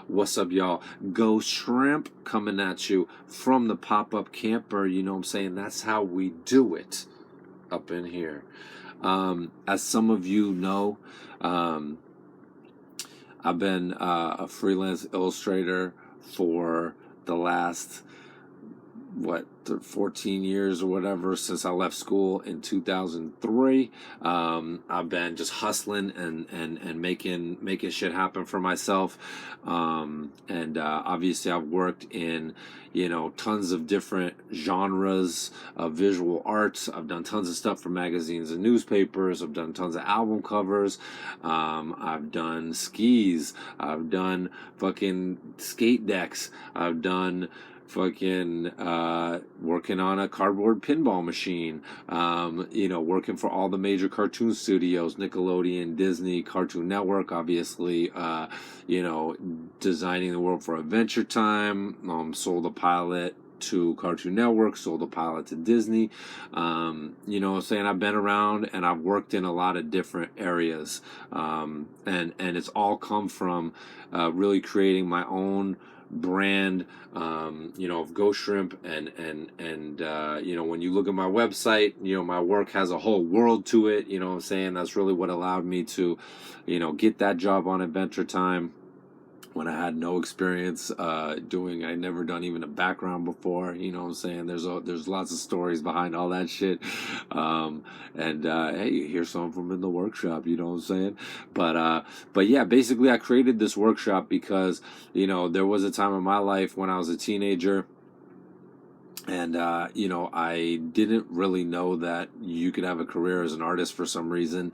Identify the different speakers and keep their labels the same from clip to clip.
Speaker 1: What's up, y'all? Ghost Shrimp coming at you from the pop-up camper. You know what I'm saying? That's how we do it up in here. As some of you know, I've been a freelance illustrator for the last 14 years or whatever, since I left school in 2003. I've been just hustling and making shit happen for myself. Obviously I've worked in, tons of different genres of visual arts. I've done tons of stuff for magazines and newspapers. I've done tons of album covers. I've done skis. I've done fucking skate decks. I've done fucking working on a cardboard pinball machine, working for all the major cartoon studios, Nickelodeon, Disney, Cartoon Network, obviously, designing the world for Adventure Time, sold a pilot to Cartoon Network, sold a pilot to Disney. Saying I've been around and I've worked in a lot of different areas, and it's all come from really creating my own brand, of Ghost Shrimp, and when you look at my website, my work has a whole world to it. You know what I'm saying? That's really what allowed me to, get that job on Adventure Time when I had no experience doing. I'd never done even a background before. You know what I'm saying? There's lots of stories behind all that shit. Hey, you hear some from in the workshop. You know what I'm saying? But yeah, basically I created this workshop because there was a time in my life when I was a teenager. And, I didn't really know that you could have a career as an artist for some reason.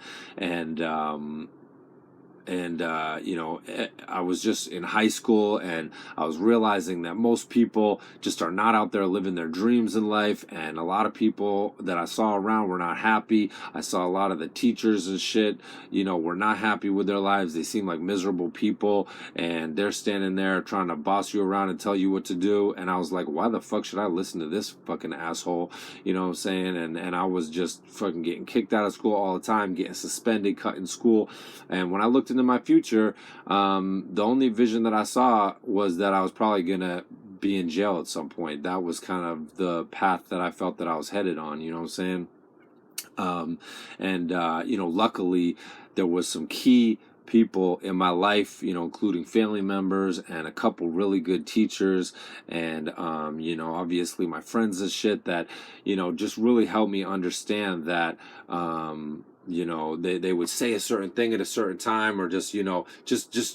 Speaker 1: I was just in high school, and I was realizing that most people just are not out there living their dreams in life, and a lot of people that I saw around were not happy. I saw a lot of the teachers and shit, were not happy with their lives. They seem like miserable people, and they're standing there trying to boss you around and tell you what to do. And I was like, why the fuck should I listen to this fucking asshole? You know what I'm saying? And I was just fucking getting kicked out of school all the time, getting suspended, cut in school. And when I looked into my future, the only vision that I saw was that I was probably gonna be in jail at some point. That was kind of the path that I felt that I was headed on. You know what I'm saying? Luckily there was some key people in my life, including family members and a couple really good teachers, and obviously my friends and shit that just really helped me understand that they would say a certain thing at a certain time, or just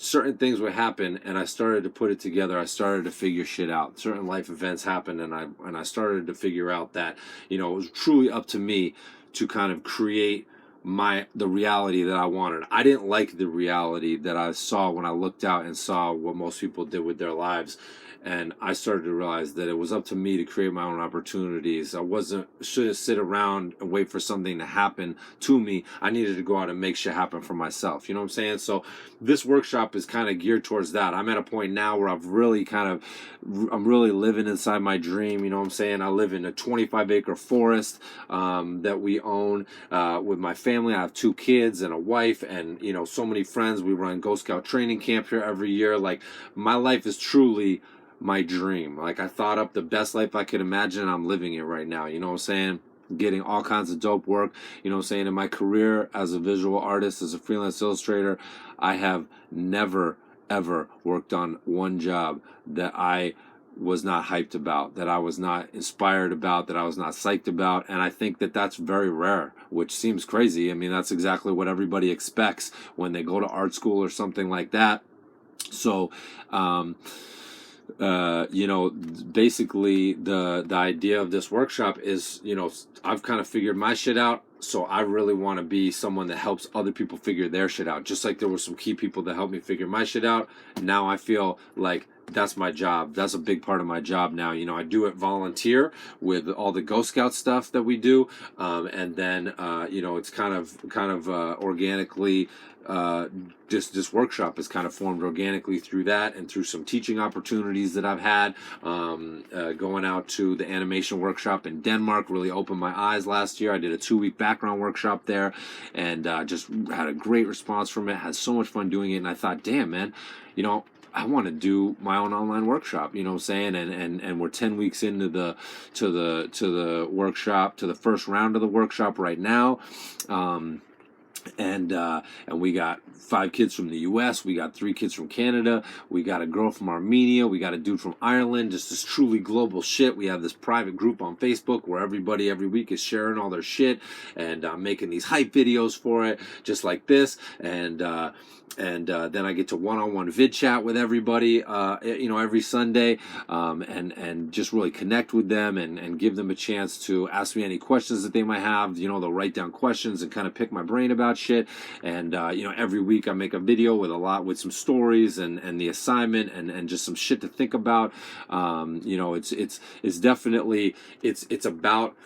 Speaker 1: certain things would happen, and I started to put it together. I started to figure shit out. Certain life events happened, and I started to figure out that it was truly up to me to kind of create the reality that I wanted. I didn't like the reality that I saw when I looked out and saw what most people did with their lives. And I started to realize that it was up to me to create my own opportunities. I shouldn't sit around and wait for something to happen to me. I needed to go out and make shit happen for myself. You know what I'm saying? So this workshop is kind of geared towards that. I'm at a point now where I'm really living inside my dream. You know what I'm saying? I live in a 25-acre forest that we own with my family. I have 2 kids and a wife, and so many friends. We run Ghost Scout training camp here every year. Like, my life is truly my dream. Like, I thought up the best life I could imagine, and I'm living it right now. You know what I'm saying? Getting all kinds of dope work. You know what I'm saying? In my career as a visual artist, as a freelance illustrator, I have never, ever worked on one job that I was not hyped about, that I was not inspired about, that I was not psyched about. And I think that that's very rare, which seems crazy. I mean, that's exactly what everybody expects when they go to art school or something like that. So, basically the idea of this workshop is, I've kind of figured my shit out. So I really want to be someone that helps other people figure their shit out. Just like there were some key people that helped me figure my shit out. Now I feel like that's my job. That's a big part of my job now. You know, I do it volunteer with all the Ghost Scout stuff that we do, and then you know, it's kind of organically. This workshop is kind of formed organically through that and through some teaching opportunities that I've had. Going out to the animation workshop in Denmark really opened my eyes last year. I did a 2-week background workshop there, and just had a great response from it. Had so much fun doing it, and I thought, damn man, you know, I want to do my own online workshop, you know what I'm saying? And we're 10 weeks into the workshop, to the first round of the workshop right now. And we got 5 kids from the U.S. We got 3 kids from Canada. We got a girl from Armenia. We got a dude from Ireland. Just this truly global shit. We have this private group on Facebook where everybody every week is sharing all their shit and making these hype videos for it, just like this. And then I get to one-on-one vid chat with everybody, you know, every Sunday, and just really connect with them and give them a chance to ask me any questions that they might have. You know, they'll write down questions and kind of pick my brain about shit. And you know, every week I make a video with some stories and the assignment and just some shit to think about. You know, it's definitely it's about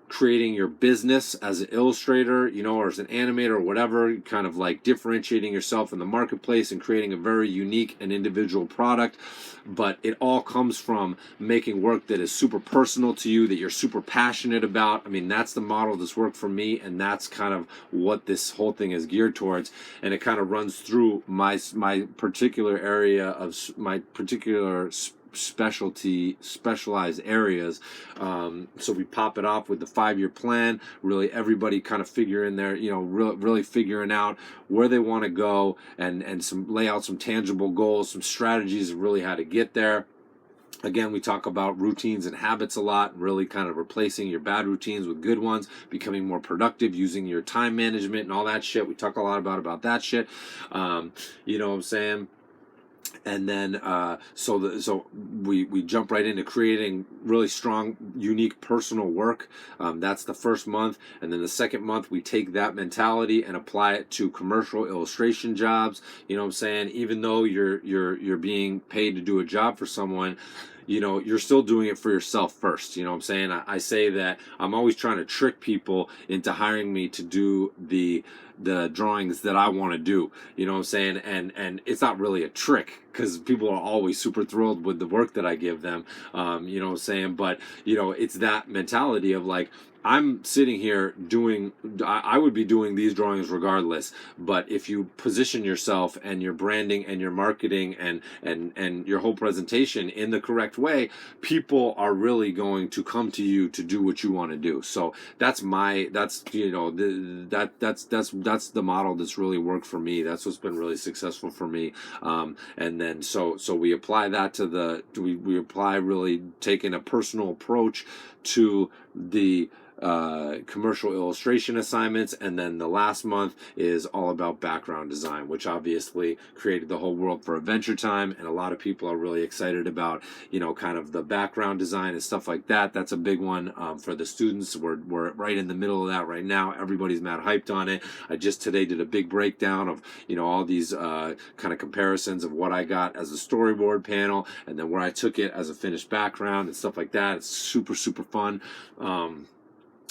Speaker 1: creating your business as an illustrator, you know, or as an animator or whatever, kind of like differentiating yourself in the marketplace and creating a very unique and individual product. But it all comes from making work that is super personal to you, that you're super passionate about. I mean, that's the model that's worked for me, and that's kind of what this whole thing is geared towards. And it kind of runs through my particular area of my particular specialized areas. So we pop it off with the 5-year plan, really everybody kind of figure in there, you know, really figuring out where they want to go and some lay out some tangible goals, some strategies of really how to get there. Again, we talk about routines and habits a lot, really kind of replacing your bad routines with good ones, becoming more productive, using your time management and all that shit. We talk a lot about that shit. You know what I'm saying? And then so we jump right into creating really strong, unique personal work. That's the first month, and then the second month we take that mentality and apply it to commercial illustration jobs. You know what I'm saying? Even though you're being paid to do a job for someone, you know, you're still doing it for yourself first. You know what I'm saying? I say that I'm always trying to trick people into hiring me to do the drawings that I want to do. You know what I'm saying? And it's not really a trick, because people are always super thrilled with the work that I give them. You know what I'm saying? But, you know, it's that mentality of like, I'm sitting here I would be doing these drawings regardless, but if you position yourself and your branding and your marketing and your whole presentation in the correct way, people are really going to come to you to do what you want to do. So that's you know, that's the model that's really worked for me. That's what's been really successful for me. And then so we apply that to we apply really taking a personal approach to the commercial illustration assignments. And then the last month is all about background design, which obviously created the whole world for Adventure Time, and a lot of people are really excited about, you know, kind of the background design and stuff like that. That's a big one for the students. We're right in the middle of that right now. Everybody's mad hyped on it. I just today did a big breakdown of, you know, all these kind of comparisons of what I got as a storyboard panel and then where I took it as a finished background and stuff like that. It's super fun.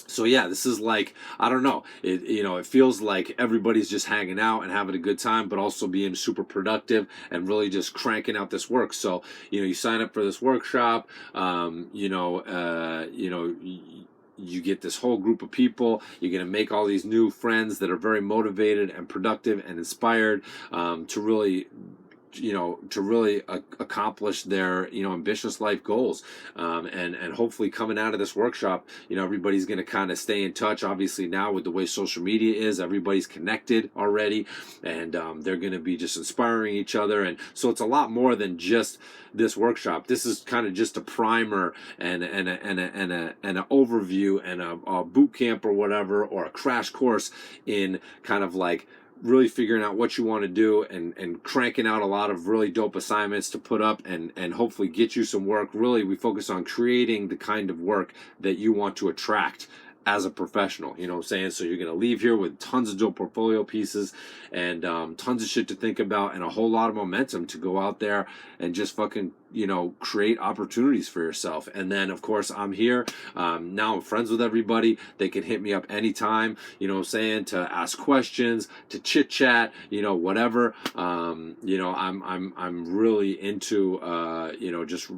Speaker 1: So yeah, this is like, I don't know, you know, it feels like everybody's just hanging out and having a good time, but also being super productive and really just cranking out this work. So, you know, you sign up for this workshop, you know, you get this whole group of people. You're going to make all these new friends that are very motivated and productive and inspired to really accomplish their, you know, ambitious life goals. And hopefully coming out of this workshop, you know, everybody's going to kind of stay in touch. Obviously now with the way social media is, everybody's connected already, and they're going to be just inspiring each other. And so it's a lot more than just this workshop. This is kind of just a primer and an overview and a boot camp or whatever, or a crash course in kind of like really figuring out what you want to do and cranking out a lot of really dope assignments to put up and hopefully get you some work. Really, we focus on creating the kind of work that you want to attract as a professional, you know what I'm saying? So you're going to leave here with tons of dope portfolio pieces and tons of shit to think about and a whole lot of momentum to go out there and just fucking, you know, create opportunities for yourself. And then, of course, I'm here. Now I'm friends with everybody. They can hit me up anytime, you know what I'm saying, to ask questions, to chit chat, you know, whatever. You know, I'm really into, you know, just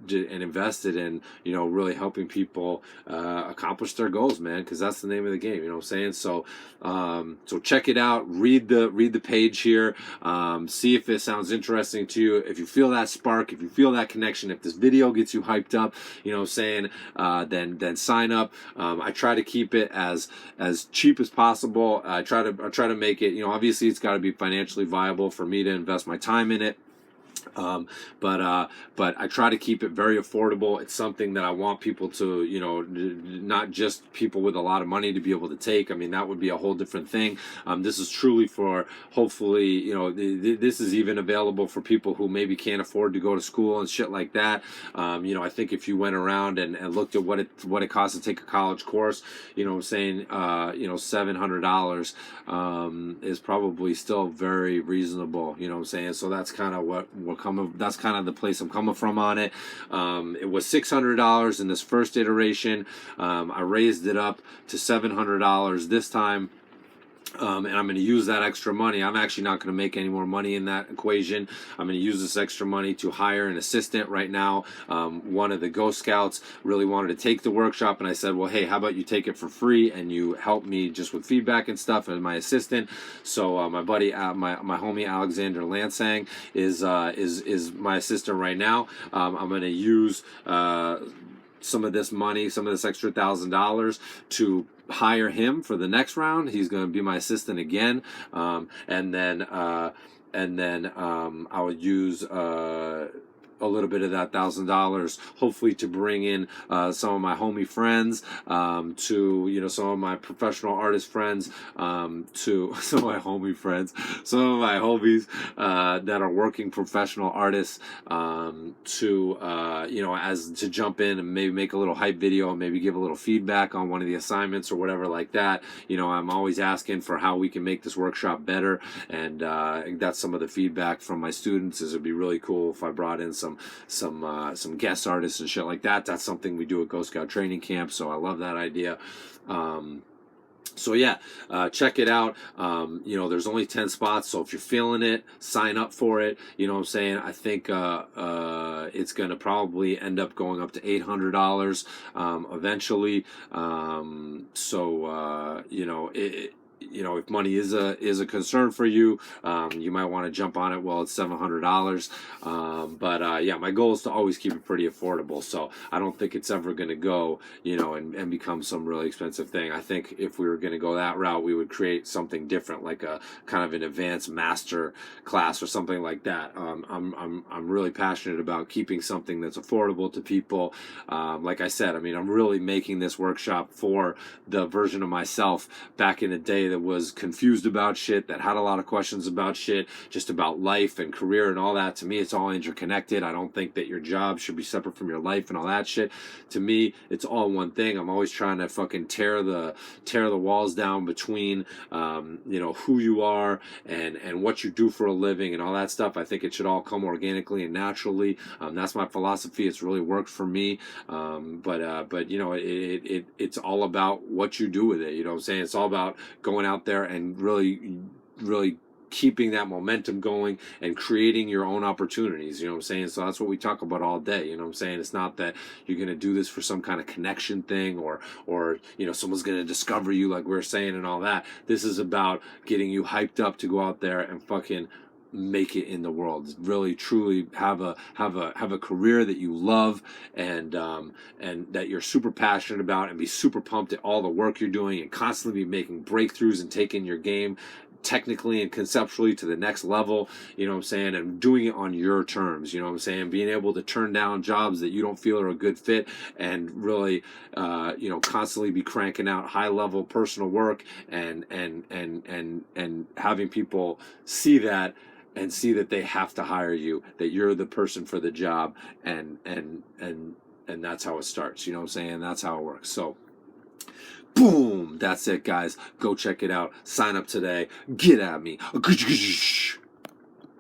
Speaker 1: and invested in, you know, really helping people accomplish their goals, man, because that's the name of the game, you know what I'm saying? So so check it out, read the page here, see if it sounds interesting to you. If you feel that spark, if you feel that connection, if this video gets you hyped up, you know what I'm saying, then sign up. I try to keep it as cheap as possible. I try to make it, you know, obviously it's got to be financially viable for me to invest my time in it. But I try to keep it very affordable. It's something that I want people to, you know, not just people with a lot of money to be able to take. I mean, that would be a whole different thing. This is truly for, hopefully, you know, this is even available for people who maybe can't afford to go to school and shit like that. You know, I think if you went around and looked at what it costs to take a college course, you know what I'm saying, you know, $700 is probably still very reasonable, you know what I'm saying? So that's kind of that's kind of the place I'm coming from on it. It was $600 in this first iteration. I raised it up to $700 this time. And I'm going to use that extra money. I'm actually not going to make any more money in that equation. I'm going to use this extra money to hire an assistant right now. One of the Ghost Scouts really wanted to take the workshop, and I said, well, hey, how about you take it for free and you help me just with feedback and stuff as my assistant. So my buddy, my homie Alexander Lansang is my assistant right now. I'm going to use some of this money, some of this extra $1,000 to hire him for the next round. He's going to be my assistant again, and then I would use a little bit of that $1,000, hopefully to bring in some of my homie friends, to, you know, some of my professional artist friends, to some of my homie friends, some of my homies that are working professional artists, to you know, as to jump in and maybe make a little hype video and maybe give a little feedback on one of the assignments or whatever like that. You know, I'm always asking for how we can make this workshop better, and that's some of the feedback from my students. Is it'd be really cool if I brought in some guest artists and shit like that. That's something we do at Ghost Scout Training Camp, so I love that idea. So yeah, check it out. You know, there's only 10 spots, so if you're feeling it, sign up for it. You know what I'm saying? I think it's going to probably end up going up to $800 eventually. So you know, you know, if money is a concern for you, you might want to jump on it while it's $700. But yeah, my goal is to always keep it pretty affordable. So I don't think it's ever going to go, you know, and become some really expensive thing. I think if we were going to go that route, we would create something different, like a kind of an advanced master class or something like that. I'm really passionate about keeping something that's affordable to people. Like I said, I mean, I'm really making this workshop for the version of myself back in the day that was confused about shit, that had a lot of questions about shit, just about life and career and all that. To me, it's all interconnected. I don't think that your job should be separate from your life and all that shit. To me, it's all one thing. I'm always trying to fucking tear the walls down between, you know, who you are and what you do for a living and all that stuff. I think it should all come organically and naturally. That's my philosophy. It's really worked for me. But you know, it's all about what you do with it. You know what I'm saying? It's all about going out there and really keeping that momentum going and creating your own opportunities. You know what I'm saying? So that's what we talk about all day. You know what I'm saying? It's not that you're going to do this for some kind of connection thing or you know, someone's going to discover you like we're saying and all that. This is about getting you hyped up to go out there and fucking make it in the world. Really truly have a career that you love and that you're super passionate about, and be super pumped at all the work you're doing and constantly be making breakthroughs and taking your game technically and conceptually to the next level, you know what I'm saying, and doing it on your terms, you know what I'm saying, being able to turn down jobs that you don't feel are a good fit and really you know, constantly be cranking out high level personal work and having people see that and see that they have to hire you, that you're the person for the job, and that's how it starts, you know what I'm saying? That's how it works. So Boom. That's it, guys. Go check it out. Sign up today. Get at me.